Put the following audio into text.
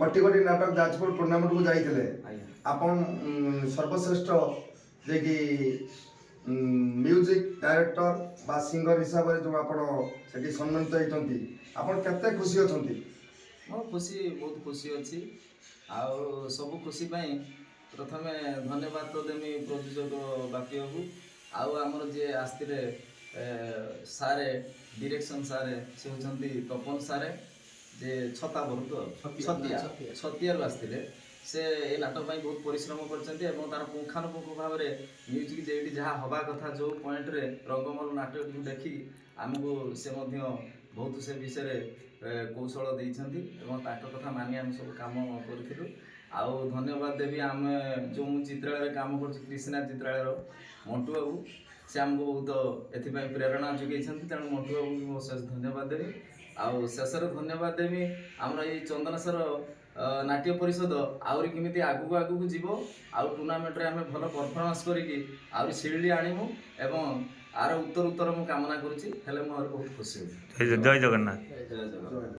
कटिगटी नाटक जाजपुर टूर्णामेंट को जाइए आपण सर्वश्रेष्ठ जे कि म्यूजिक डायरेक्टर बा सिंगर हिसाब से जो आपड़ी सम्मानित होती आपण केते खुशी अच्छी मो खुशी बहुत खुशी अच्छी आउ सब खुशी प्रथमे धन्यवाद तो देमी प्रयोजक बाकी को आउ आमर जी आसते सारे डायरेक्शन सारे से होती तपन सारे जे छता बहुत छतिया छतियार आसते से ये नाटक बहुत परिश्रम कर तार पुंखानुपुंख भाव में म्यूजिक जेटी जहाँ हवा कथा जो पॉइंट रे रंगमल नाटक को देखी आमको से बहुत से विषय कौशल देती कथा मानि आम सब कम करूँ आउ धन्यवाद देवी आम जो चित्रालय काम कर कृष्णा चित्रालय मंटू बाबू से आमको बहुत एपाई प्रेरणा जोगे तेणु मंटू बाबू को शेष धन्यवाद देवी आउ शेष धन्यवाद देवी आमर ये चंदनेश्वर नाट्य परिषद आहरी केमी आगू आगू जीव आउ टूर्णामेंट आम भल परफॉर्मेंस करी शिल्डी आणमु एवं आर उत्तर उत्तर मु कामना करुँची बहुत खुशी जय जगन्नाथ। जय जगन्नाथ।